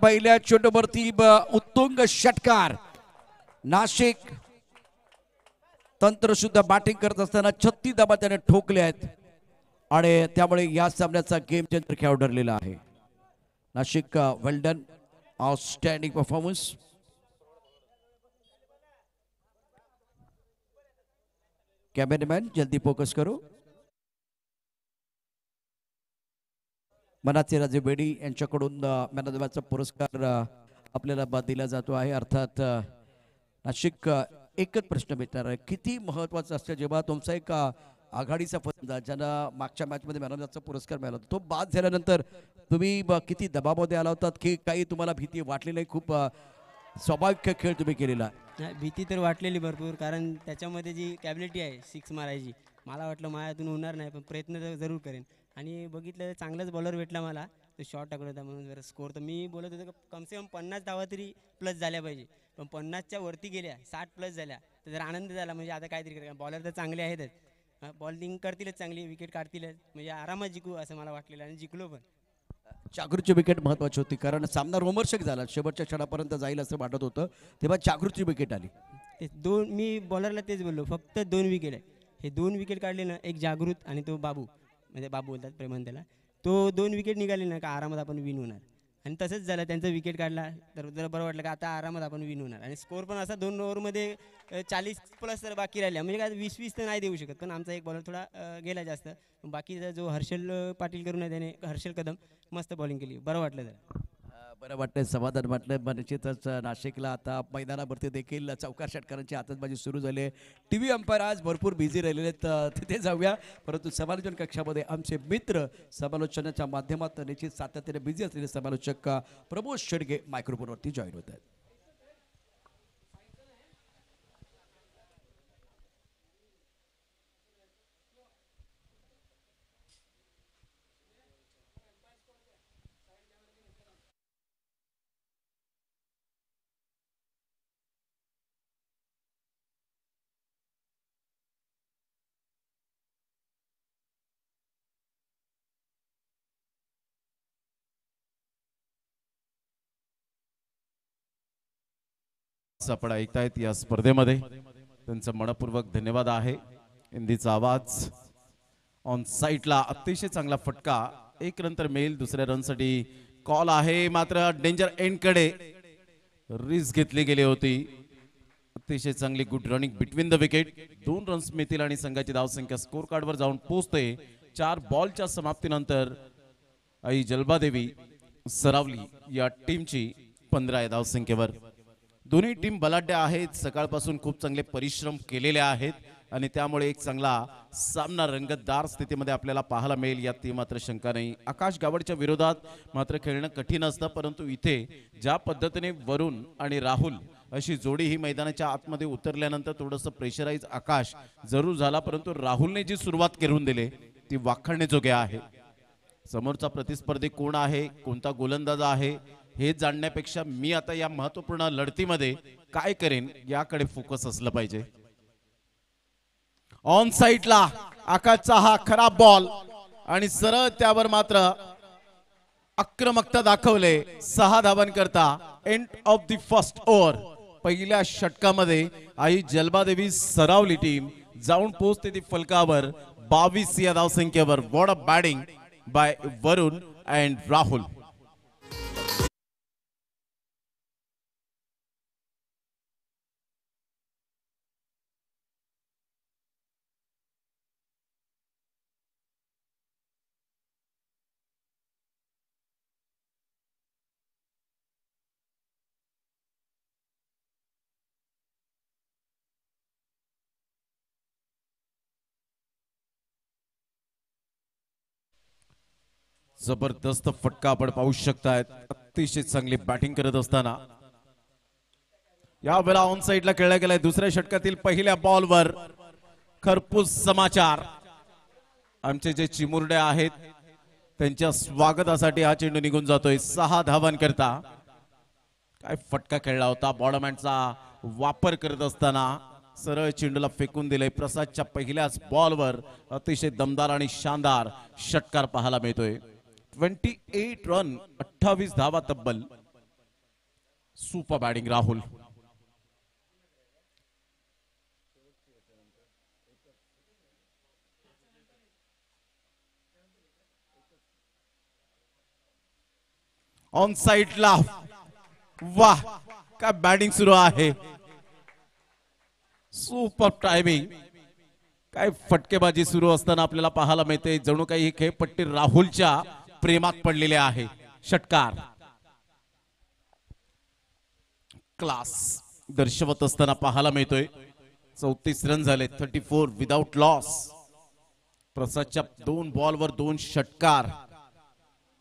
पहिल्या चेंडूवरती उत्तुंग षटकार. नाशिक तंत्र सुद्धा बॅटिंग करत असताना 36 धावा त्याने ठोकले आहेत आणि त्यामुळे या सामन्याचा गेम चेंजर खेळ ठरलेला आहे. Nashik well done, outstanding performance. Cameraman जल्दी फोकस करो. मनाचे राजे बेडी यांच्याकडून मॅन ऑफ द मॅचचा पुरस्कार आपल्याला दिला जातो आहे. अर्थात नाशिक एकच प्रश्न विचारणार आहे, किती महत्वाचं असतं जेव्हा तुमचा एक आघाडीचा फलंदाज ज्यांना मागच्या मॅचमध्ये मॅन ऑफ द मॅचचा पुरस्कार मिळाला तो बाद झाल्यानंतर तुम्ही किती दबावामध्ये आला होतात की काही तुम्हाला भीती वाटली नाही? खूप स्वाभाविक खेळ तुम्ही केलेला. भीती तर वाटलेली भरपूर, कारण त्याच्यामध्ये जी कॅबिलिटी आहे सिक्स मारायची, मला वाटलं माझ्यातून होणार नाही, पण प्रयत्न तर जरूर करेन. आणि बघितलं चांगलाच बॉलर भेटला मला, तो शॉट टाकला होता म्हणून जरा स्कोअर तर मी बोलत होतो की कमसे कम 50 धावा तरी प्लस झाल्या पाहिजे, पण 50च्या वरती गेल्या, 60 प्लस झाल्या तर जरा आनंद झाला. म्हणजे आता काहीतरी करा, बॉलर तर चांगले आहेतच, बॉलिंग करतीलच चांगली, विकेट काढतीलच, म्हणजे आरामात जिंकू असं मला वाटलेलं आणि जिंकलो पण. जागृतची विकेट महत्वाची होती कारण सामना रोमर्षक झाला, शेवटच्या क्षणापर्यंत जाईल असं वाटत होतं, तेव्हा जागृतची विकेट आली. ते दोन मी बॉलरला तेच बोललो, फक्त 2 विकेट आहे, हे 2 विकेट काढले ना, एक जागृत आणि तो बाबू, म्हणजे बाबू बोलतात प्रेमान त्याला, तो 2 विकेट निघाले ना का आरामात आपण विन होणार. आणि तसंच झालं, त्यांचा विकेट काढला तर जरा बरं वाटलं का आता आरामात आपण विन होणार. आणि स्कोअर पण असा 2 ओव्हरमध्ये 40 प्लस तर बाकी राहिल्या, म्हणजे काय 20-20 तर नाही देऊ शकत, पण आमचा एक बॉलर थोडा गेला जास्त. बाकीचा जो हर्षल पाटील करून आहे त्याने, हर्षल कदम मस्त बॉलिंग केली, बरं वाटलं जरा. बरं वाटतं, समाधान वाटलं. निश्चितच नाशिकला आता मैदानावरती देखील चौकार षटकारांची आतषबाजी सुरू झाली आहे. टीव्ही अंपायर आज भरपूर बिझी राहिलेले आहेत, तिथे जाऊया. परंतु समालोचन कक्षामध्ये आमचे मित्र समालोचनाच्या माध्यमातून निश्चित सातत्याने बिझी असलेले समालोचक प्रमोद शेडगे मायक्रोफोनवरती जॉईन होत आहेत. आपण ऐकतायत या स्पर्धेमध्ये त्यांचं मनपूर्वक धन्यवाद आहे. हिंदीचा आवाज. ऑन साईडला अतिशय चांगला फटका, 1 रन तर मिळेल, दुसऱ्या रनसाठी कॉल आहे, मात्र डेंजर एंड कडे रिस्क घेतली गेली होती. अतिशय चांगली good running between the wicket. 2 runs मिळतील आणि संघाची धावसंख्या स्कोर कार्डवर जाऊन पोहोचते. 4 बॉलच्या समाप्तीनंतर आई जलबादेवी सरावली या टीमची 15 या धावसंख्येवर. दोन्ही टीम बलाढ्य आहेत, सकाळपासून खूप चांगले परिश्रम केलेले आहेत आणि त्यामुळे एक चांगला सामना रंगतदार स्थितीमध्ये आपल्याला पाहायला मिळेल यात ती मात्र शंका नाही. आकाश गावडच्या विरोधात मात्र खेळणं कठीण असतं, परंतु इथे ज्या पद्धतीने वरुण आणि राहुल अशी जोडी ही मैदानाच्या आतमध्ये उतरल्यानंतर थोडंसं प्रेशराईज आकाश जरूर झाला, परंतु राहुलने जी सुरुवात करून दिली ती वाखाणण्याजोगे आहे. समोरचा प्रतिस्पर्धी कोण आहे, कोणता गोलंदाज आहे हे जाणण्यापेक्षा मी आता या महत्त्वपूर्ण लढतीमध्ये काय करेन याकडे फोकस असलं पाहिजे. ऑन साइडला आकाशचा हा खराब बॉल आणि सरळ त्यावर मात्र आक्रमकता दाखवले. 6 धावांकरता end of the first over. पहिल्या षटकामध्ये आई जलबादेवी सरावली टीम जाऊन पोहोचते ती फलकावर 22 या धावसंख्येवर. What a batting by Varun and Rahul. जबरदस्त फटका आपण पाहू शकताय. अतिशय चांगली बॅटिंग करत असताना या वेळा ऑन साइडला खेळला गेलाय. दुसऱ्या षटकातील पहिल्या बॉलवर खरपूस समाचार. आमचे जे चिमुरडे आहेत त्यांच्या स्वागतासाठी हा चेंडू निघून जातोय. 6 धावांकरता काय फटका खेळला होता. बॉडमॅनचा वापर करत असताना सरळ चेंडूला फेकून दिले. प्रसादच्या पहिल्याच बॉलवर अतिशय दमदार आणि शानदार षटकार पाहायला मिळतोय. 28 रन 28 धावा तब्बल सुपर बॅटिंग राहुल. ऑन साइडला वाह काय बॅटिंग सुरू आहे. Super timing. काय फटकेबाजी सुरू असताना आपल्याला पाहायला मिळते जणू काही ही खेळपट्टी राहुलच्या प्रेमात पडलेली आहे. षटकार क्लास दर्शवत असताना पाहायला मिळतोय. 34 रन झाले. 34 विदाउट लॉस. प्रसादच्या 2 बॉलवर 2 षटकार.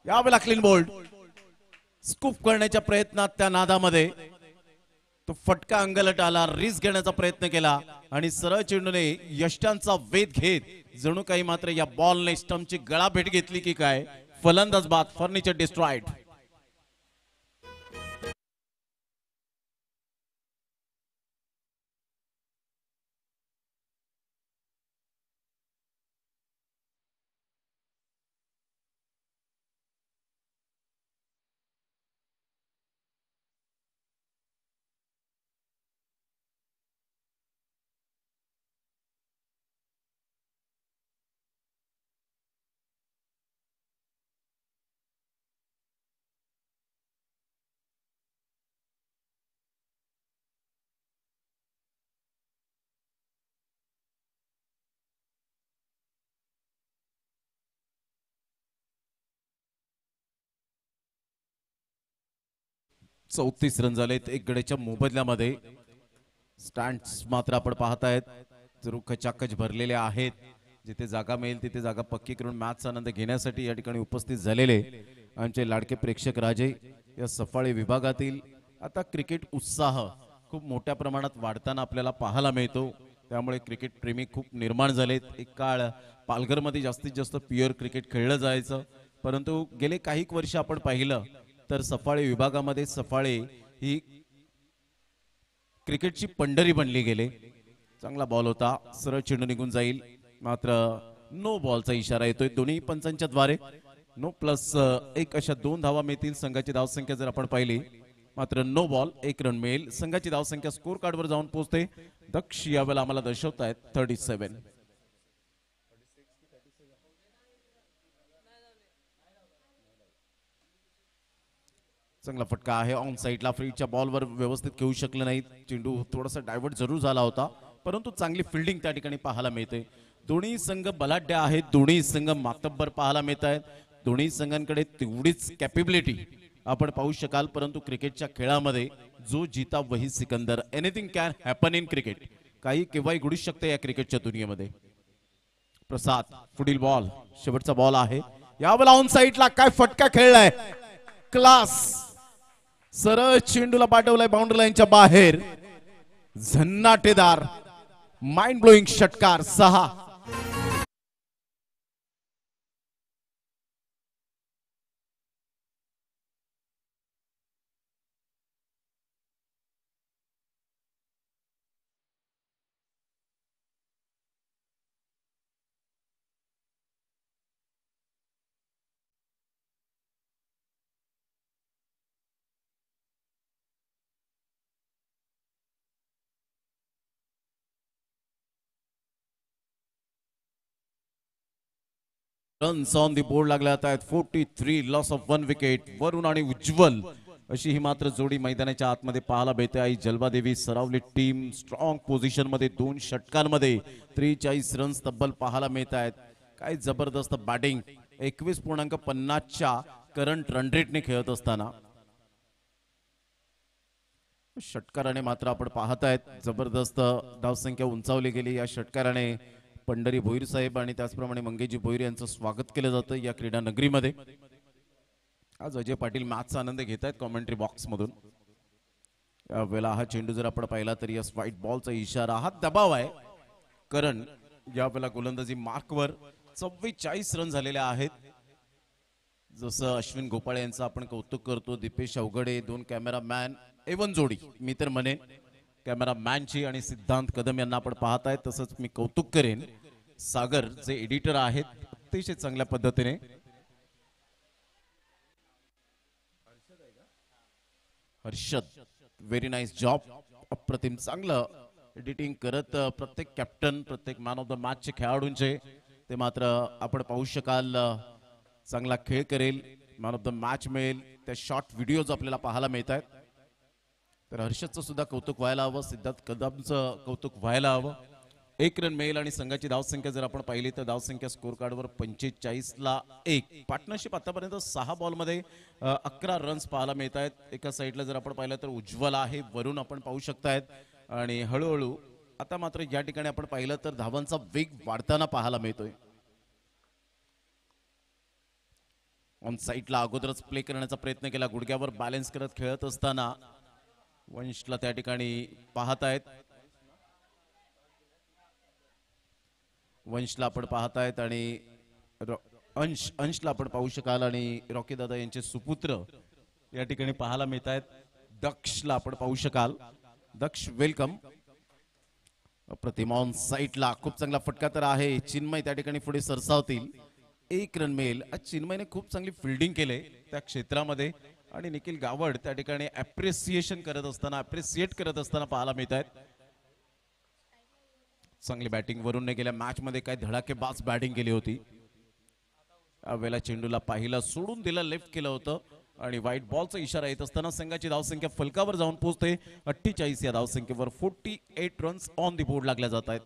यावेळेला क्लीन बोल्ड. स्कूप करण्याच्या प्रयत्नात त्या नादामध्ये तो फटका अंगलट आला. रिस्क घेण्याचा प्रयत्न केला आणि सरळ चेंडूने यष्टांचा वेध घेत जणू काही मात्र या बॉलने स्टंपची गळाभेट घेतली की काय. फलंदाज बाद. Furniture destroyed. चौतीस रन झालेत एक गड्याच्या मोबदल्यामध्ये. स्टँड्स मात्र आपण पाहतायत जरूर खचाखच भरलेले आहेत. जिथे जागा मिळेल तिथे जागा पक्की करून मॅचचा आनंद घेण्यासाठी या ठिकाणी उपस्थित झालेले आमचे लाडके प्रेक्षक राजे. या सफाळे विभागातील आता क्रिकेट उत्साह खूप मोठ्या प्रमाणात वाढताना आपल्याला पाहायला मिळतो. त्यामुळे क्रिकेट प्रेमी खूप निर्माण झालेत. एक काळ पालघरमध्ये जास्तीत जास्त प्युअर क्रिकेट खेळलं जायचं, परंतु गेले काही वर्ष आपण पाहिलं तर सफाळे विभागामध्ये सफाळे ही क्रिकेटची पंढरी बनली गेले. चांगला बॉल होता. सरळ चेंडू निघून जाईल मात्र नो बॉलचा इशारा येतोय दोन्ही पंचांच्या द्वारे. नो प्लस 1 अशा 2 धावा मिळतील. संघाची धावसंख्या जर आपण पाहिली मात्र नो बॉल 1 रन मिळेल. संघाची धावसंख्या स्कोर कार्डवर जाऊन पोहोचते. दक्ष यावेळेला आम्हाला दर्शवतायत 37. चांगला फटका आहे. ऑन साइडला फ्रीच्या बॉलवर व्यवस्थित खेळू शकले नाहीत. चेंडू थोडासा डायव्हर्ट जरूर झाला होता, परंतु चांगली फिल्डिंग त्या ठिकाणी पाहायला मिळते. दोन्ही संघ बलाढ्य आहेत. दोन्ही संघ मातब्बर पाहायला मिळत आहेत. दोन्ही संघांकडे तेवढीच कॅपेबिलिटी आपण पाहू शकाल, परंतु क्रिकेटच्या खेळामध्ये जो जीता वही Sikandar. Anything can happen in cricket. काही केव्हाही घडू शकते या क्रिकेटच्या दुनियेमध्ये. प्रसाद पुढील बॉल शेवटचा बॉल आहे. यावेळेला ऑन साइडला काय फटका खेळलाय. क्लास. सरळ चेंडूला पाठवलाय बाउंड्री लाईनच्या बाहेर. झन्नाटेदार माइंड ब्लोईंग षटकार. 6. रन्स ऑन दी बोर्ड लागल्यात आहेत. 43 लॉस ऑफ 1 विकेट. वरुण आणि उज्ज्वल अशी ही मात्र जोडी मैदानाच्या आतमध्ये पाहायला मिळते. आई जलवादेवी सरावली टीम स्ट्रॉंग पोझिशन मध्ये 2 षटकांमध्ये 43 रन्स तब्बल पाहायला मिळत आहेत. काय जबरदस्त बॅटिंग. 21.50च्या करंट रन रेटने खेळत असताना षटकाराने मात्र आपण पाहतायत जबरदस्त धावसंख्या उंचावली गेली. या षटकाराने पंढरी भोईर साहेब आणि त्याचप्रमाणे मंगेजी भोईर यांचं स्वागत केलं जातं या क्रीडा नगरीमध्ये. आज अजय पाटील मॅचचा आनंद घेत आहेत कॉमेंट्री बॉक्स मधून. यावेळेला हा चेंडू जर आपण पाहिला तर या व्हाईट बॉलचा इशारा. हा दबाव आहे. कारण यावेळेला गोलंदाजी मार्कवर 44 रन झालेले आहेत. जसं अश्विन गोपाळ यांचं आपण कौतुक करतो. दीपेश अवघडे 2 कॅमेरामॅन एवन जोडी मी तर म्हणेन कॅमेरामॅनची आणि सिद्धांत कदम यांना आपण पाहताय. तसंच मी कौतुक करेन सागर जे एडिटर आहेत अतिशय चांगल्या पद्धतीने. Harshad very nice job. अप्रतिम चांगलं एडिटिंग करत प्रत्येक कॅप्टन प्रत्येक मॅन ऑफ द मॅचचे खेळाडूंचे ते मात्र आपण पाहू शकाल चांगला खेळ करेल, मॅन ऑफ द मॅच मिळेल. त्या शॉर्ट व्हिडिओज आपल्याला पाहायला मिळत आहेत. तर हर्षदचं सुद्धा कौतुक व्हायला हवं, सिद्धार्थ कदमचं कौतुक व्हायला हवं. 1 रन मिळेल आणि संघाची धावसंख्या जर आपण पाहिली तर धावसंख्या स्कोर कार्डवर 45-1. पार्टनरशिप आतापर्यंत 6 बॉलमध्ये 11 रन्स पाहायला मिळत आहेत. एका साईडला जर आपण पाहिलं तर उज्ज्वल आहे, वरून आपण पाहू शकतायत. आणि हळूहळू आता मात्र या ठिकाणी आपण पाहिलं तर धावांचा वेग वाढताना पाहायला मिळतोय. ऑन साईडला अगोदरच प्ले करण्याचा प्रयत्न केला, गुडघ्यावर बॅलन्स करत खेळत असताना वंशला त्या ठिकाणी पाहतायत. वंशला आपण पाहतायत आणि अंशला आपण पाहू शकाल आणि रॉकी दादा यांचे सुपुत्र या ठिकाणी पाहायला मिळत आहेत. दक्षला आपण पाहू शकाल. दक्ष वेलकम. अप्रतिम ऑन साईडला खूप चांगला फटका तर आहे. चिन्मय त्या ठिकाणी पुढे सरसावतील. 1 रन मिळेल. आज चिन्मयने खूप चांगली फिल्डिंग केले त्या क्षेत्रामध्ये आणि निखिल गावड त्या ठिकाणी अप्रिसिएट करत असताना पाहायला मिळत आहेत. चांगली बॅटिंग वरून गेल्या मॅच मध्ये काय धडाकेबाज बॅटिंग केली होती. यावेळेला चेंडूला पाहिलं, सोडून दिलं, लेफ्ट केलं होतं आणि व्हाईट बॉलचा इशारा येत असताना संघाची धावसंख्या फलकावर जाऊन पोहोचते 48. या धावसंख्येवर 48 रन्स ऑन दी बोर्ड लागल्या जात आहेत.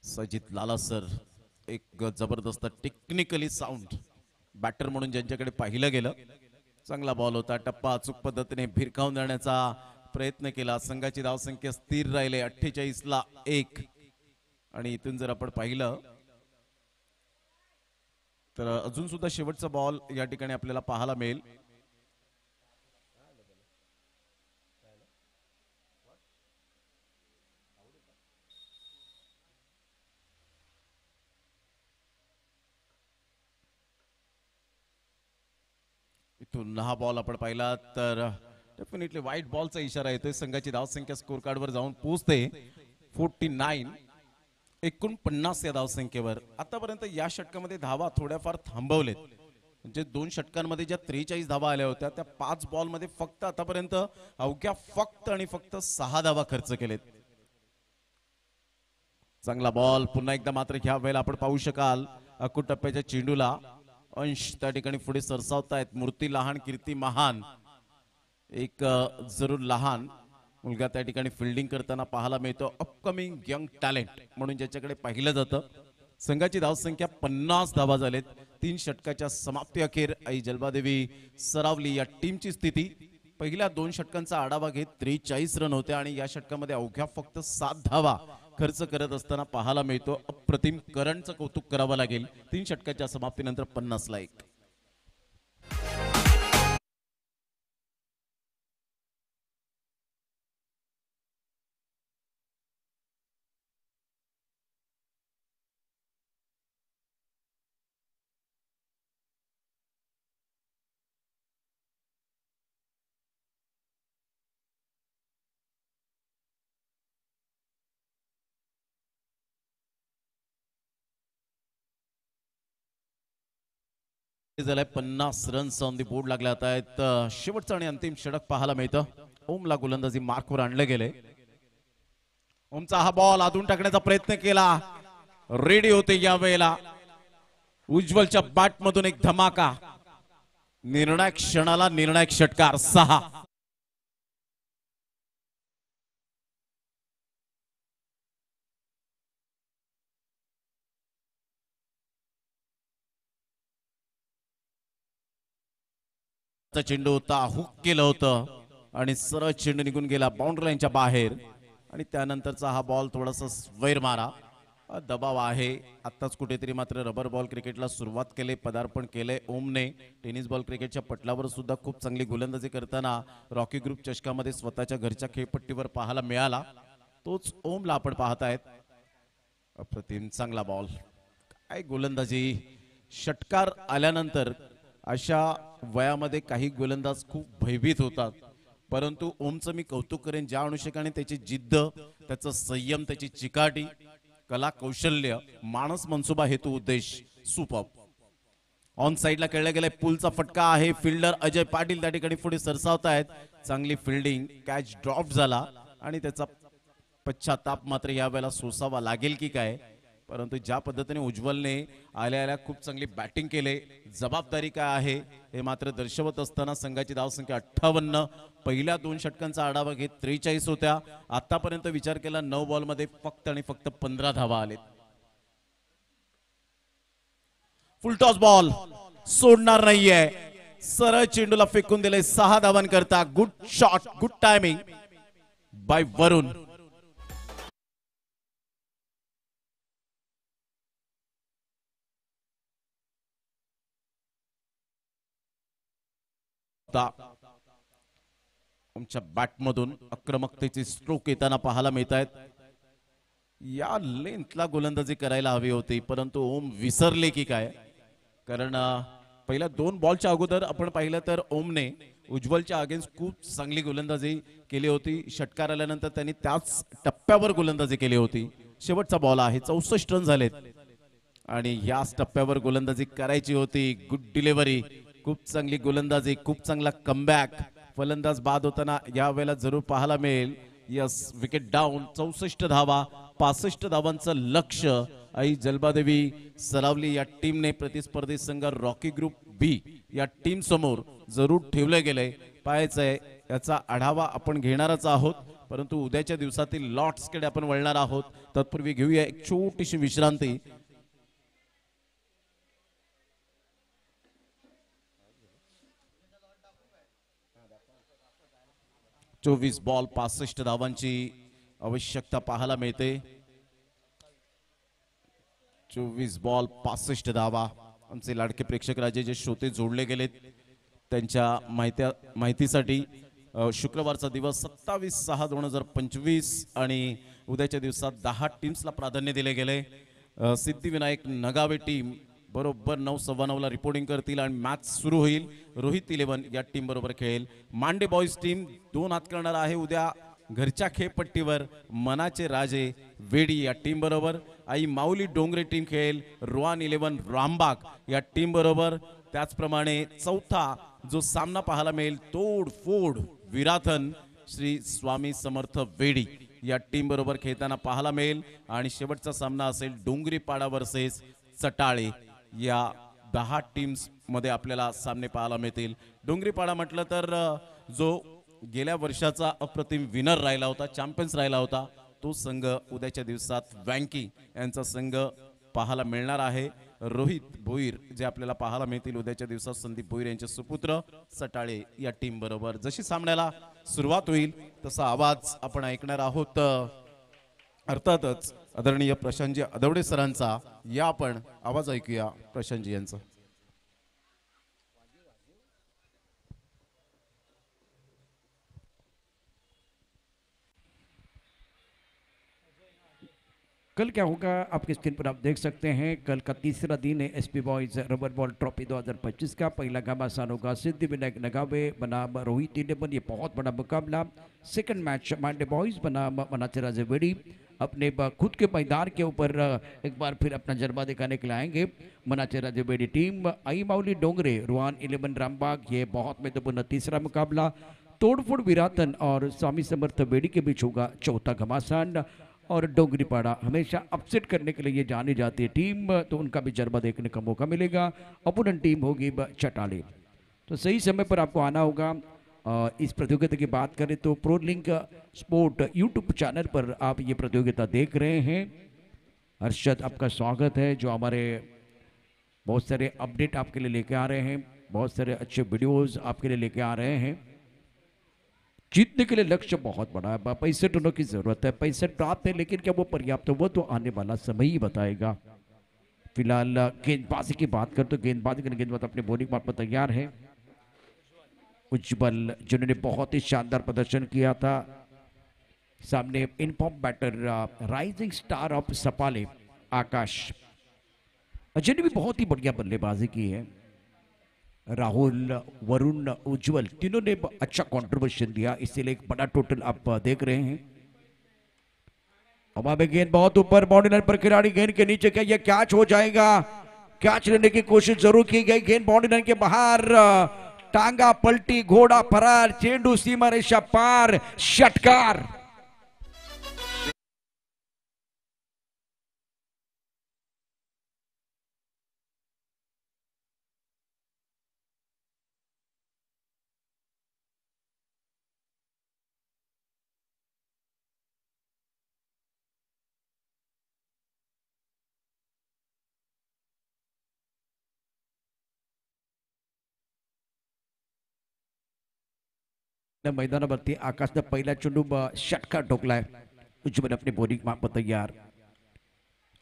सजित लाला सर एक जबरदस्त टेक्निकली साऊंड बॅटर म्हणून ज्यांच्याकडे पाहिलं गेलं. चांगला बॉल होता, टप्पा अचूक पद्धतीने भिरकावून देण्याचा प्रयत्न केला. संघाची धावसंख्या स्थिर राहिले 48-1. आणि इथून जर आपण पाहिलं तर अजून सुद्धा शेवटचा बॉल या ठिकाणी आपल्याला पाहायला मिळेल. इथून हा बॉल आपण पाहिला तर डेफिनेटली व्हाईट बॉलचा इशारा येतोय. संघाची धावसंख्या स्कोर कार्डवर जाऊन पोहोचते 49. 49 या धावसंख्येवर. आतापर्यंत या षटकामध्ये धावा थोड्याफार थांबवलेत. म्हणजे 2 षटकांमध्ये ज्या 43 धावा आल्या होत्या त्या 5 बॉलमध्ये फक्त आतापर्यंत अवघ्या फक्त 6 धावा खर्च केलेत. चांगला बॉल पुन्हा एकदा मात्र ह्या वेळेला आपण पाहू शकाल अकू टप्प्याच्या चेंडूला अंश त्या ठिकाणी पुढे सरसावतायत. मूर्ती लहान कीर्ती महान. एक जरूर लहान मुलगा त्या ठिकाणी फिल्डिंग करताना पाहायला मिळतो. अपकमिंग यंग टॅलेंट म्हणून ज्याच्याकडे पाहिलं जातं. संघाची धावसंख्या 50 धावा झालेत 3 षटकाच्या समाप्ती अखेर. आई जलबादेवी सरावली या टीमची स्थिती पहिल्या 2 षटकांचा आढावा घेत 43 रन होते आणि या षटकामध्ये अवघ्या फक्त 7 धावा खर्च करत असताना पाहायला मिळतो. अप्रतिम करणचं कौतुक करावं लागेल. 3 षटकाच्या समाप्तीनंतर 50-1. झालाय 50 रन्स ऑन दी बोर्ड लागले आहेत. शेवटचा आणि अंतिम षटक पाहायला मिळतं. ओमला गोलंदाजी मार्कवर आणले गेले. ओमचा हा बॉल आधून टाकण्याचा प्रयत्न केला, रेडी होते या वेळेला. उज्ज्वलच्या बॅट मधून एक धमाका. निर्णायक क्षणाला निर्णायक षटकार 6. चेंडू होता, हुक केलं होतं आणि सरळ चेंडू निघून गेला बाउंड्री लाईनच्या बाहेर. आणि त्यानंतरचा हा बॉल थोडासा स्वैर मारा. दबाव आहे. आत्ताच कुठेतरी मात्र रबर बॉल क्रिकेटला सुरुवात केले, पदार्पण केले ओमने. टेनिस बॉल क्रिकेटच्या पटलावर सुद्धा खूप चांगली गोलंदाजी करताना रॉकी ग्रुप चषकामध्ये स्वतःच्या घरच्या खेळपट्टीवर पाहायला मिळाला. तोच ओमला आपण पाहतायत. अप्रतिम चांगला बॉल. काय गोलंदाजी. षटकार आल्यानंतर अशा वयामध्ये काही गोलंदाज खूप भयभीत होतात, परंतु ओमचं मी कौतुक करेन ज्या अनुषंगाने त्याची जिद्द, त्याचा संयम, त्याची चिकाटी, कला कौशल्य, मानस मनसुबा हेतू उद्देश सुपर. ऑन साइडला खेळला गेलाय, पुलचा फटका आहे. फिल्डर अजय पाटील त्या ठिकाणी पुढे सरसावत आहेत. चांगली फिल्डिंग, कॅच ड्रॉप झाला आणि त्याचा पश्चाताप मात्र यावेळेला सोसावा लागेल की काय, परंतु ज्या पद्धतीने उज्ज्वलने आल्या खूप चांगली बॅटिंग केले, जबाबदारी काय आहे हे मात्र दर्शवत असताना संघाची धावसंख्या 58. पहिल्या 2 षटकांचा आढावा घेत 43 होत्या. आतापर्यंत विचार केला 9 बॉलमध्ये फक्त आणि फक्त 15 धावा आलेत. फुल टॉस बॉल सोडणार नाहीये, सरळ चेंडूला फेकून दिले 6 धावांकरता. Good shot, good timing by Varun. आमच्या बॅटमधून आक्रमकतेचे स्ट्रोक येताना पाहायला मिळत आहेत. या लेंथला गोलंदाजी करायला हवी होती, परंतु ओम विसरले की काय, कारण पहिल्या 2 बॉलच्या अगोदर आपण पाहिलं तर ओमने उज्ज्वलच्या अगेन्स्ट खूप चांगली गोलंदाजी केली होती. षटकार आल्यानंतर त्यांनी त्याच टप्प्यावर गोलंदाजी केली होती. शेवटचा बॉल आहे, 64 रन झालेत आणि याच टप्प्यावर गोलंदाजी करायची होती. गुड डिलिव्हरी, खूप चांगली गोलंदाजी, खूप चांगला कमबॅक. फलंदाज बाद होताना यावेळेला जरूर पाहायला मिळेल. Yes, wicket down. 64 धावा, 65 धावांचं लक्ष आई जलबादेवी सरावली या टीमने प्रतिस्पर्धी संघ रॉकी ग्रुप बी या टीम समोर जरूर ठेवले गेले. पाहायचंय, याचा आढावा आपण घेणारच आहोत, परंतु उद्याच्या दिवसातील लॉट्सकडे आपण वळणार आहोत. तत्पूर्वी घेऊया एक छोटीशी विश्रांती. 24 बॉल 65 धावांची आवश्यकता पाहायला मिळते. 24 बॉल 65 धावा. आमचे लाडके प्रेक्षक राजे जे श्रोते जोडले गेलेत त्यांच्या माहितीसाठी शुक्रवारचा दिवस 27/6/2025 आणि उद्याच्या दिवसात 10 टीम्सला प्राधान्य दिले गेले. सिद्धिविनायक नगावे टीम बरोबर 9:15 रिपोर्टिंग करतील आणि मॅच सुरू होईल. रोहित 11 या टीम बरोबर खेळेल. मांडे बॉयज टीम 2 हात करणार आहे उद्या घरच्या खेळपट्टीवर. मनाचे राजे वेडी या टीम बरोबर. आई माऊली डोंगरे टीम खेळेल रोहान 11 रामबाग या टीम बरोबर. त्याचप्रमाणे चौथा जो सामना पाहायला मिळेल तोडफोड विराथन श्री स्वामी समर्थ वेडी या टीम बरोबर खेळताना पाहायला मिळेल. आणि शेवटचा सामना असेल डोंगरीपाडा वर्सेस चटाळे. या 10 टीम्स मध्ये आपल्याला सामने पाहायला मिळतील. डोंगरीपाडा म्हटलं तर जो गेल्या वर्षाचा अप्रतिम विनर राहिला होता, चॅम्पियन्स राहिला होता, तो संघ उद्याच्या दिवसात वँकी यांचा संघ पाहायला मिळणार आहे. रोहित भोईर जे आपल्याला पाहायला मिळतील उद्याच्या दिवसात संदीप भोईर यांचे सुपुत्र सटाळे या टीम बरोबर. जशी सामन्याला सुरुवात होईल तसा आवाज आपण ऐकणार आहोत. अर्थातच आदरणीय प्रशांतजी अदवडे सरांचा. या आपण आवाज ऐकूया प्रशांतजी यांचा. कल क्या होगा आपकी स्क्रीन पर आप देख सकते हैं. कल का तीसरा दिन है SP boys rubber ball trophy 2025 का. पहला घमासान होगा सिद्धिविनायक नगावे बनाम रोहित 11. ये बहुत बड़ा मुकाबला. सेकंड मैच मांडे बॉयज बनाम मनाचे राजे वेडी अपने खुद के मैदान के ऊपर एक बार फिर अपना जज्बा दिखाने के लिए आएंगे. मनाचे राजे बेड़ी टीम आई माउली डोंगरे रोहान 11 रामबाग. ये बहुत महत्वपूर्ण तीसरा मुकाबला तोड़फोड़ विरातन और स्वामी समर्थ बेड़ी के बीच होगा. चौथा घमासान और डोंगरीपाड़ा हमेशा अपसेट करने के लिए ये जानी जाती है टीम, तो उनका भी जज्बा देखने का मौका मिलेगा. अपोनेंट टीम होगी चटाले. तो सही समय पर आपको आना होगा. इस प्रतियोगिता की बात करें तो pro link sport YouTube channel पर आप ये प्रतियोगिता देख रहे हैं. हर्षद आपका स्वागत है, जो हमारे बहुत सारे अपडेट आपके लिए लेके आ रहे हैं, बहुत सारे अच्छे वीडियोस आपके लिए लेके आ रहे हैं. जीतने के लिए लक्ष्य बहुत बड़ा है. 65 रनों की जरूरत है. 65 प्राप्त है, लेकिन क्या वो पर्याप्त हो वो तो आने वाला समय ही बताएगा. फिलहाल गेंदबाजी की बात कर तो गेंदबाजी करने गेंदबाज अपने बॉलिंग मार्ग पर तैयार है. उज्ज्वल जिन्होंने बहुत ही शानदार प्रदर्शन किया था. सामने in form batter rising star of Sapale Akash, जिन्होंने भी बहुत ही बढ़िया बल्लेबाजी की है. राहुल, वरुण, उज्ज्वल तीनों ने अच्छा कंट्रीब्यूशन दिया, इसीलिए एक बड़ा टोटल आप देख रहे हैं. हवा में गेंद बहुत ऊपर, बाउंड्री लाइन पर खिलाड़ी गेंद के नीचे, क्या यह कैच हो जाएगा? कैच लेने की कोशिश जरूर की गई, गेंद बाउंड्री लाइन के बाहर, टांगा पलटी, घोड़ा फरार, चेंडू सीमा रेषा पार, षटकार। मैदानावरती आकाशने पहिला चेंडू षटकार ठोकलाय, उज्जवल अपनी बॉलिंग पर तैयार।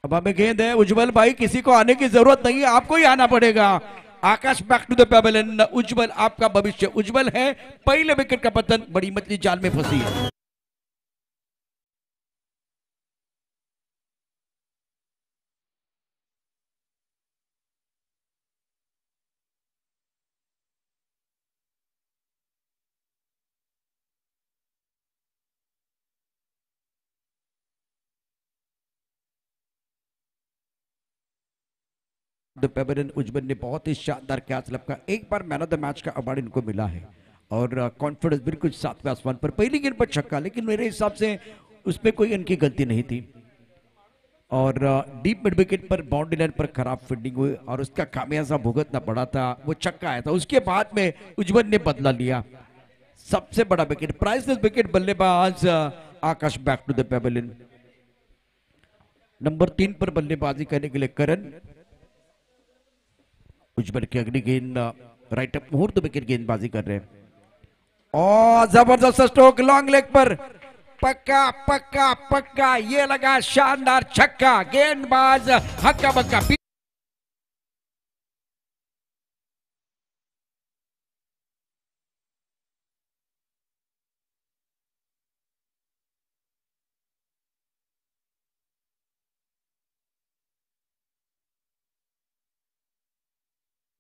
अब हमें गेंद है उज्जवल भाई, किसी को आने की जरूरत नहीं है, आपको ही आना पड़ेगा। आकाश बैक टू द पेवेलियन, उज्जवल आपका भविष्य उज्जवल है। पहले विकेट का पतन, बड़ी मछली जाल में फंसी है। पेवेलियन उज्जवल ने बहुत ही शानदार कैच लपका, एक बार मैन ऑफ द मैच का अवार्ड इनको मिला है और कॉन्फिडेंस बिल्कुल सातवें आसमान पर। पहली गेंद पर छक्का, लेकिन मेरे हिसाब से उसमें कोई इनकी गलती नहीं थी और डीप मिड विकेट पर बाउंड्री लाइन पर खराब फील्डिंग हुई और उसका खामियाजा भुगतना पड़ा था। वो छक्का आया था, उसके बाद में उज्जवल ने बदला लिया। सबसे बड़ा विकेट, प्राइसलेस विकेट, बल्लेबाज Akash back to the pavilion. Number 3 पर बल्लेबाजी करने के लिए करण। उज्जवल की अगली गेंद राइट अप मुहूर्त विकेट गेंदबाजी कर रहे हैं और जबरदस्त स्ट्रोक लॉन्ग लेग पर, पक्का पक्का पक्का, ये लगा शानदार छक्का। गेंदबाज हक्का बक्का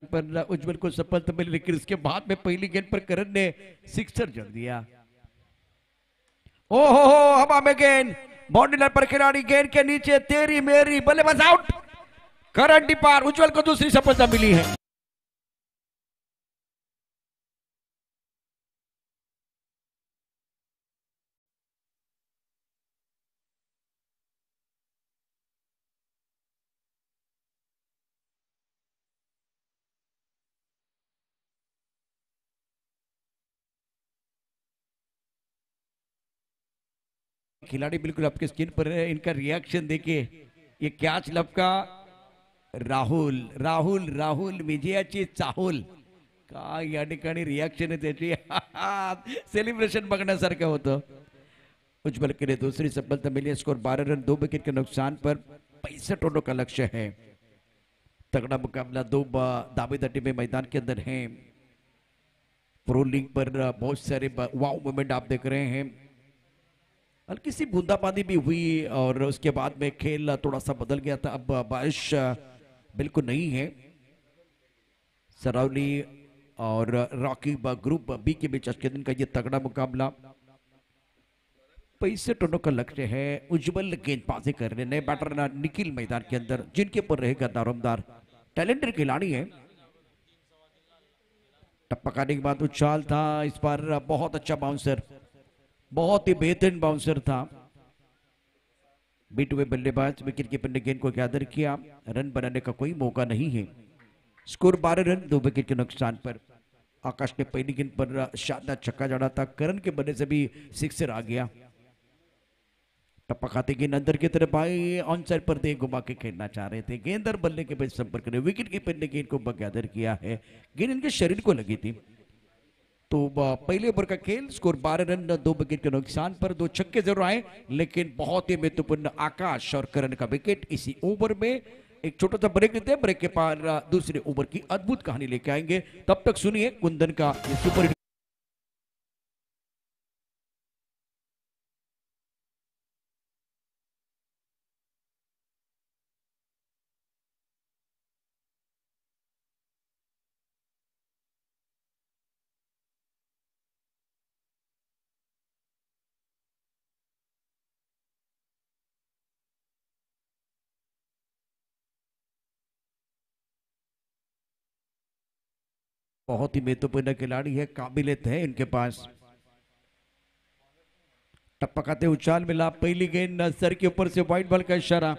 पर उज्जवल को सफलता मिली, लेकिन उसके बाद में पहली गेंद पर करण ने सिक्सर जड़ दिया। ओहो हवा में गेंद, बाउंड्री लाइन पर खिलाड़ी, गेंद के नीचे, तेरी मेरी, बल्लेबाज आउट। करण डिपार, उज्जवल को दूसरी सफलता मिली है। खिलाड़ी बिल्कुल आपके स्क्रीन पर है, इनका रिएक्शन देखिए। ये कैच लपका, राहुल राहुल राहुल विजयाची चाहूल, काय या ठिकाणी रिएक्शन आहे त्याची। सेलिब्रेशन बघण्यासारखं होतं। उज्जवल के लिए दूसरी सफलता मिली, स्कोर 12 रन 2 विकेट के नुकसान पर 65 रनों का लक्ष्य है। तगड़ा मुकाबला, दो दावेदार टीमें मैदान के अंदर हैं। प्रो लीग पर बहुत सारे वाव मोमेंट आप देख रहे हैं। हल्की सी बूंदाबांदी भी हुई और उसके बाद में खेल थोड़ा सा बदल गया था। अब बारिश बिल्कुल नहीं है। सरावली और रॉकी ग्रुप बी के बीच आज के दिन का ये तगड़ा मुकाबला, 65 रनों का लक्ष्य है। उज्जवल गेंदबाजी कर रहे, नए बैटर निखिल मैदान के अंदर, जिनके ऊपर रहेगा दारोमदार। टैलेंटेड खिलाड़ी है। टप्पा खाने के बाद उछाल था, इस बार बहुत अच्छा बाउंसर, बहुत ही बेहतरीन बाउंसर था। बीट हुए बल्लेबाज, विकेट कीपर ने गेंद को गैदर किया, रन बनाने का कोई मौका नहीं है। स्कोर 12 रन 2 विकेट के नुकसान पर। आकाश ने पहली गेंद पर शानदार छक्का जड़ा था, करण के बनने से भी सिक्सर आ गया। टप्पा खाते गेंद अंदर की तरफ आई, ऑन साइड पर दे घुमा के खेलना चाह रहे थे, गेंदर बल्ले के बीच संपर्क ने, विकेट कीपर ने गेंद को गैदर किया है, गेंद इनके शरीर को लगी थी। तो पहले ओवर का खेल, स्कोर 12 रन 2 विकेट के नुकसान पर। 2 छक्के जरूर आए, लेकिन बहुत ही महत्वपूर्ण आकाश और करण का विकेट इसी ओवर में। एक छोटा सा ब्रेक लेते हैं, ब्रेक के पार दूसरे ओवर की अद्भुत कहानी लेके आएंगे। तब तक सुनिए कुंदन का ये सुपर बहुत ही महत्वपूर्ण खिलाड़ी है, काबिलियत है इनके पास। टपकाते उछाल मिला, पहली गेंद सर के ऊपर से व्हाइट बॉल का इशारा।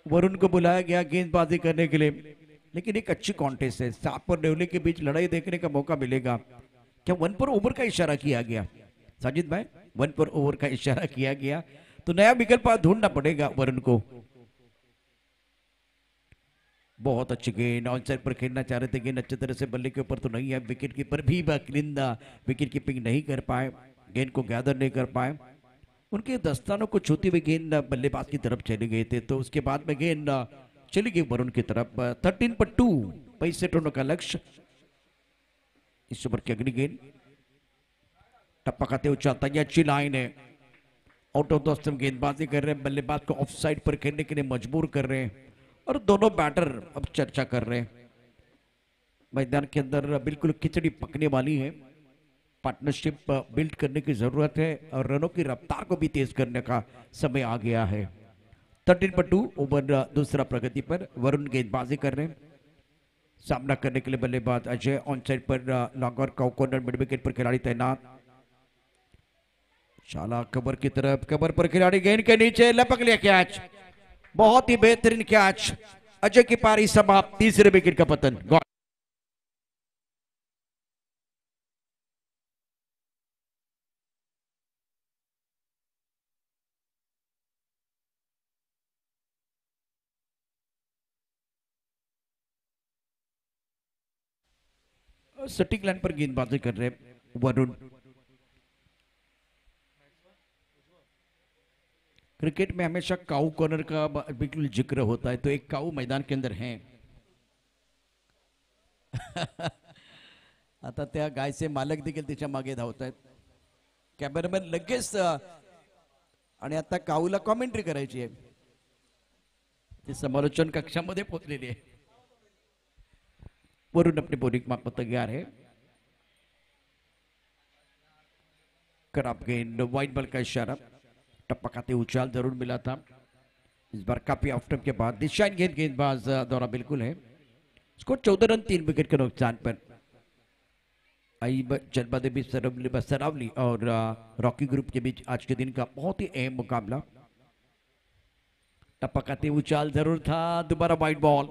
वरुण को बुलाया गया गेंदबाजी करने के लिए, लेकिन एक अच्छी कॉन्टेस्ट है, सात और नेवले के बीच लड़ाई देखने का मौका मिलेगा। क्या 1 पर ओवर का इशारा किया गया साजिद भाई? 1 पर ओवर का इशारा किया गया, तो नया विकल्प ढूंढना पड़ेगा वरुण को। बहुत अच्छी गेंद, ऑन साइड पर खेलना चाह रहे थे, गेंद अच्छी तरह से बल्ले के ऊपर तो नहीं है, विकेट कीपर भी बकलिंदा विकेट कीपिंग नहीं कर पाए, गेंद को गैदर नहीं कर पाए। उनके दस्तानों को छूती हुई गेंद बल्लेबाज की तरफ चले गए थे, तो उसके बाद में गेंद चली गई वरुण की तरफ। 13 पर 2 65 रनों का लक्ष्य। इस ओवर की अगली गेंद टपकाते उछालता, ये अच्छी लाइन है, आउट ऑफ द स्टंप गेंदबाजी कर रहे हैं, बल्लेबाज को ऑफ साइड पर खेलने के लिए मजबूर कर रहे हैं, और दोनों बैटर अब चर्चा कर रहे हैं। मैदान के अंदर बिल्कुल खिचड़ी पकने वाली है, पार्टनरशिप बिल्ड करने की जरूरत है, और रनों की रफ्तार को भी तेज करने का समय आ गया है। 13 पर 2 ओवर दूसरा प्रगति पर वरुण गेंदबाजी कर रहे हैं, सामना करने के लिए बल्लेबाज अजय, ऑन साइड पर लॉन्ग और कॉर्नर मिड विकेट पर खिलाड़ी तैनात। शाला कवर की तरफ, कवर पर खिलाड़ी गेंद के नीचे लपक लिया कैच, बहुत ही बेहतरीन कैच, अजय की पारी समाप्त, तीसरे विकेट का पतन। सटीक लाइन पर गेंदबाजी कर रहे वरुण। क्रिकेट में हमेशा काऊ कॉर्नर का बिल्कुल जिक्र होता है, तो एक काऊ मैदान के अंदर है। आता त्या गायचे मालक देखील त्याच्या मागे धावत आहेत, कॅमेरामॅन लगेच, आणि आता काऊला कॉमेंट्री करायची आहे, ती समालोचन कक्षामध्ये पोहोचलेली आहे। वरुण अपने बॉलिंग माप पर तैयार है, खराब गेंद, वाइड बॉल का इशारा, टपकाते उछाल जरूर मिला था। इस बार काफी ऑफ टाइम के बाद दिशाइन गेंद, गेंदबाज दौरा बिल्कुल है। स्कोर 14 रन 3 विकेट के नुकसान पर। आइब जलबादेवी सरावली और रॉकी ग्रुप के बीच आज के दिन का बहुत ही अहम मुकाबला। टपकाते उछाल जरूर था, दोबारा वाइड बॉल,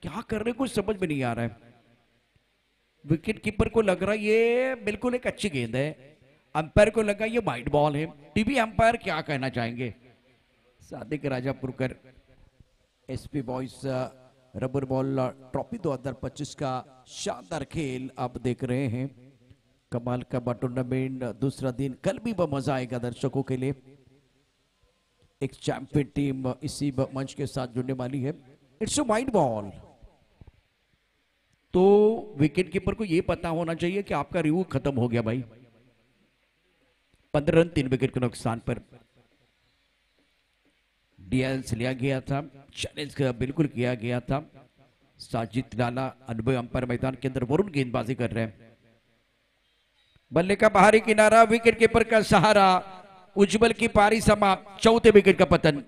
क्या कर रहे कुछ समझ में नहीं आ रहा है। विकेट कीपर को लग रहा है ये बिल्कुल एक अच्छी गेंद है, अंपायर को लगा ये वाइड बॉल है। टीवी अंपायर क्या कहना चाहेंगे? Sadiq Rajapurkar, SP boys rubber ball trophy 2025 का शानदार खेल आप देख रहे हैं। कमाल का टूर्नामेंट, दूसरा दिन, कल भी मजा आएगा दर्शकों के लिए। एक चैंपियन टीम इसी मंच के साथ जुड़ने वाली है। इट्स अ वाइड बॉल, तो विकेट कीपर को यह पता होना चाहिए कि आपका रिव्यू खत्म हो गया भाई। 15 रन 3 विकेट के नुकसान पर डीएल्स लिया गया था, चैलेंज बिल्कुल किया गया था। साजिद लाला अनुभवी अंपायर मैदान के अंदर, वरुण गेंदबाजी कर रहे हैं, बल्ले का बाहरी किनारा, विकेट कीपर का सहारा, उज्जवल की पारी समाप्त, चौथे विकेट का पतन।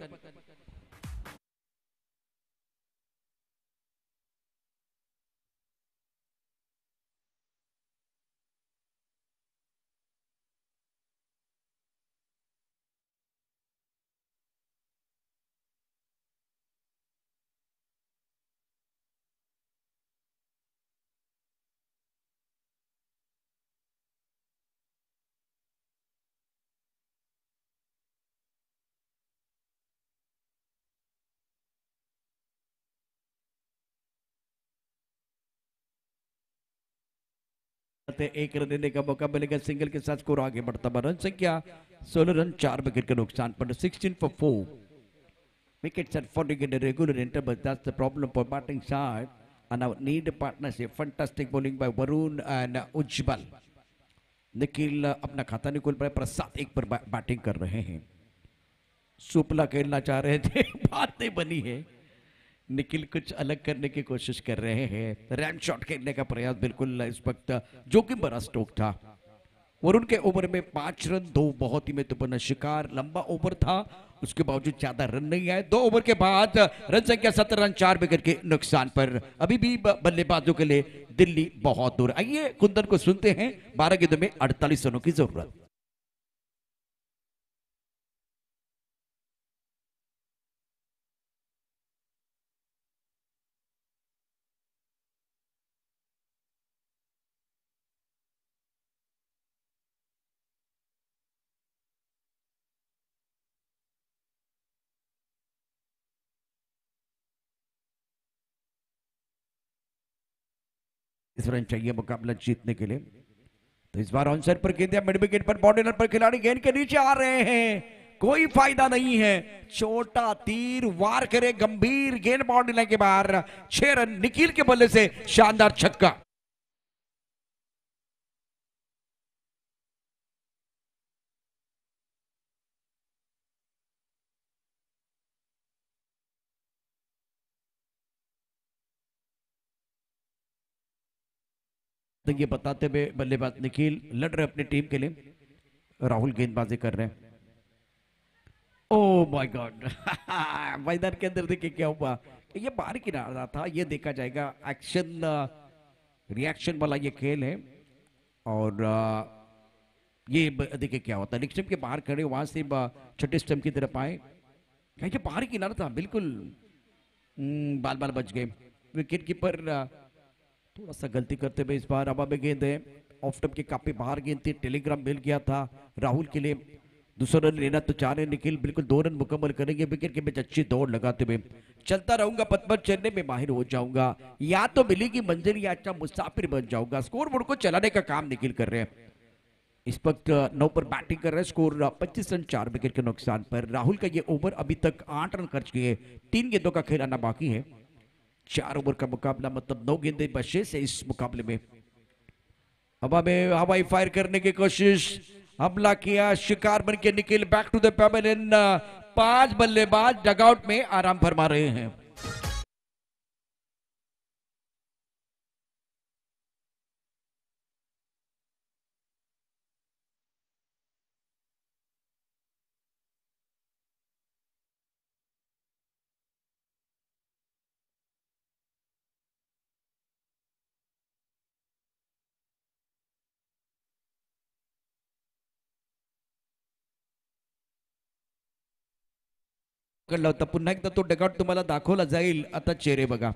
एक रन देने का मौका मिलेगा, सिंगल के साथ स्कोर आगे बढ़ता हुआ। रन संख्या 16 रन 4 विकेट के नुकसान पर। 16 for 4 wickets are falling in a regular interval. That's the problem for batting side, and now need a partnership. Fantastic bowling by Varun and Ujjwal. Nikhil अपना खाता नहीं खोल पाए, प्रसाद एक पर बैटिंग कर रहे हैं। सुपला खेलना चाह रहे थे, बात नहीं बनी है। निखिल कुछ अलग करने की कोशिश कर रहे हैं, रैम शॉट खेलने का प्रयास, बिल्कुल इस वक्त जोखिम भरा स्ट्रोक था। वरुण के ओवर में 5 रन, 2 बहुत ही महत्वपूर्ण शिकार। लंबा ओवर था, उसके बावजूद ज्यादा रन नहीं आए। 2 ओवर के बाद रन संख्या 17 रन 4 विकेट के नुकसान पर अभी भी बल्लेबाजों के लिए दिल्ली बहुत दूर। आइए कुंदन को सुनते हैं। 12 गेंदों में 48 रनों की जरूरत। इस रन चाहिए मुकाबला जीतने के लिए। तो इस बार ऑनसाइड पर गेंद मिड विकेट पर बॉर्डर पर खिलाड़ी गेंद के नीचे आ रहे हैं, कोई फायदा नहीं है। छोटा तीर वार करे, गंभीर गेंद बाउंड्री लाइन के बाहर। 6 रन निखिल के बल्ले से शानदार छक्का। तो ये बताते हुए बल्लेबाज निखिल लड़ रहे अपनी टीम के लिए। राहुल गेंदबाजी कर रहे हैं। ओ माय गॉड मैदान के अंदर देखिए क्या हुआ। ये बाहर किनारा था, ये देखा जाएगा। एक्शन रिएक्शन वाला ये खेल है। और ये देखिए क्या होता है। लेग स्टंप के बाहर खड़े, वहां से छठे स्टंप की तरफ आए। क्या ये बाहर किनारा था बिल्कुल। बाल बाल बच गए। विकेट कीपर थोड़ा सा गलती करते हुए इस बार हवा में गेंद है। ऑफ स्टंप के काफी बाहर गेंद थी। टेलीग्राम मिल गया था राहुल के लिए। दूसरा रन लेना तो चाह रहे निखिल, बिल्कुल 2 रन मुकम्मल करेंगे। विकेट के बीच अच्छी दौड़ लगाते हुए चलता रहूंगा, पथ पर चलने में माहिर हो जाऊंगा। या तो मिलेगी मंजिल या अच्छा मुसाफिर बन जाऊंगा। स्कोर बोर्ड को चलाने का काम निखिल कर रहे हैं। इस वक्त 9 पर बैटिंग कर रहे हैं। स्कोर 25 रन 4 विकेट के नुकसान पर। राहुल का ये ओवर अभी तक 8 रन खर्च किए। 3 गेंदों का खेल आना बाकी है। 4 ओवर का मुकाबला, मतलब 9 गेंदें बचे से इस मुकाबले में। हवा में हवाई फायर करने की कोशिश, हमला किया, शिकार बन के Nikhil back to the pavilion. 5 बल्लेबाज डगआउट में आराम फरमा रहे हैं। कळलं होतं, पुन्हा एकदा तो डगआउट तुम्हाला दाखवला जाईल। आता चेहरे बघा,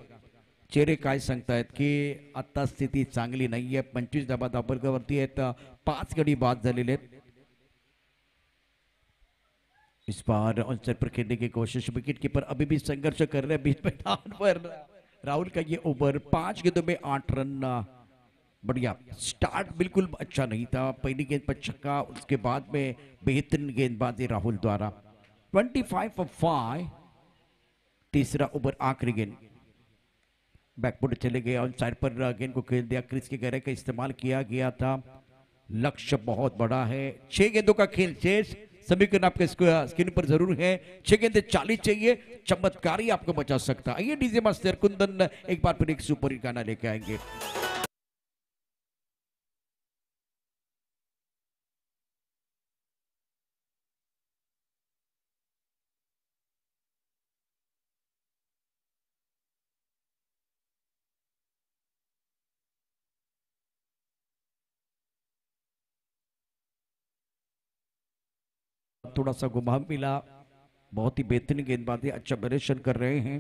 चेहरे काय सांगतायत की आता स्थिती चांगली नाहीये। 25 धाबा धाबरवरती आहेत, 5 गडी बाद झालेले आहेत। इस बार ऑनसाइड पर खेलने की कोशिश, विकेट कीपर अभी भी संघर्ष कर रहे हैं बीच मैदान पर। राहुल का ये ओवर 5 गेंदों में 8 रन। बढ़िया स्टार्ट बिल्कुल अच्छा नहीं था। पहली गेंद पर छक्का, उसके बाद में बेहतरीन गेंदबाजी राहुल द्वारा। 25 for 5। तीसरा ओवर आखिरी गेंद, बैकफुट चले गए। ऑन साइड पर गेंद को खेल दिया। क्रिस की गहराई का इस्तेमाल किया गया था। लक्ष्य बहुत बड़ा है। 6 गेंदों का खेल शेष। समीकरण आपके स्क्रीन पर जरूर है। 6 गेंदें 40 चाहिए। चमत्कारी आपको बचा सकता। आइए डीजे मास्टर कुंदन एक बार फिर एक सुपर हिट गाना लेके आएंगे। थोड़ा सा घुमाव मिला। बहुत ही बेहतरीन गेंदबाजी, अच्छा प्रदर्शन कर रहे हैं।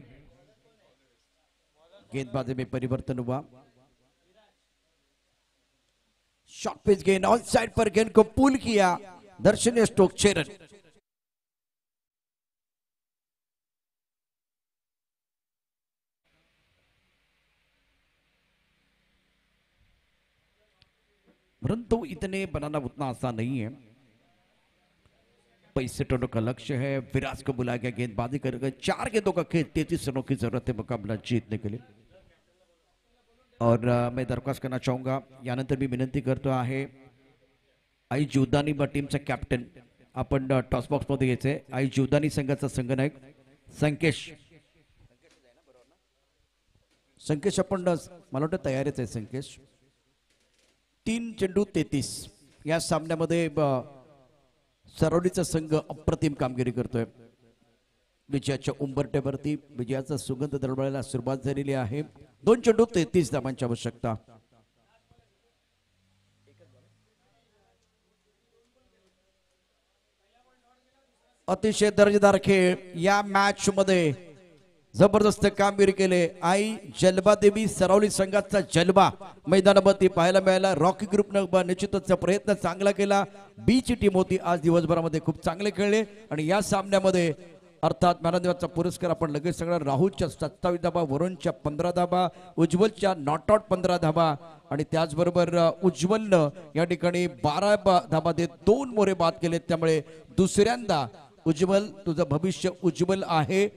गेंदबाजी में परिवर्तन हुआ। शॉर्ट पिच गेंद, ऑन साइड पर गेंद को पुल किया। दर्शनीय स्ट्रोक, 6 रन। रन तो इतने बनाना उतना आसान नहीं है। 65 रनों का लक्ष्य है। विराज को बुलाया गया, गेंदबाजी करेगा। 4 गेंदों का खेल, 33 रनों की जरूरत है मुकाबला जीतने के लिए। और मैं दरख्वास्त करना चाहूंगा, यानंतर मी विनंती करतो आहे, आई जीवदानी टीमचा कॅप्टन आपण टॉस बॉक्स मध्ये घ्यायचंय। आई जीवदानी संघाचा संघनायक संकेश, संकेश आपण मला वाटतं तयारीच आहे संकेश। 3 चेंडू 33, या सामन्यामध्ये सरोलीचा संघ अप्रतिम कामगिरी करतोय. विजयाच्या उंबरट्यावरती विजयाचा सुगंध दरवळायला सुरुवात झालेली आहे. 2 चेंडू 33 धावांची आवश्यकता. अतिशय दर्जेदार खेळ या मॅच मध्ये जबरदस्त कामगिरी केले. आई जलबा देवी सरावली संघाचा जलबा मैदानावरती पाहायला मिळाला. रॉकी ग्रुपनं निश्चितच प्रयत्न चांगला केला. बी ची टीम होती आज दिवसभरामध्ये खूप चांगले खेळले आणि या सामन्यामध्ये अर्थात मॅनदेवाचा पुरस्कार आपण लगेच सगळं. राहुलच्या 27 धाबा, वरुणच्या 15 धाबा, उज्ज्वलच्या नॉट आउट 15 धाबा आणि त्याचबरोबर उज्ज्वलनं या ठिकाणी 12 धाबा देत 2 मोरे बाद केले. त्यामुळे दुसऱ्यांदा उज्ज्वल तुझं भविष्य उज्ज्वल आहे.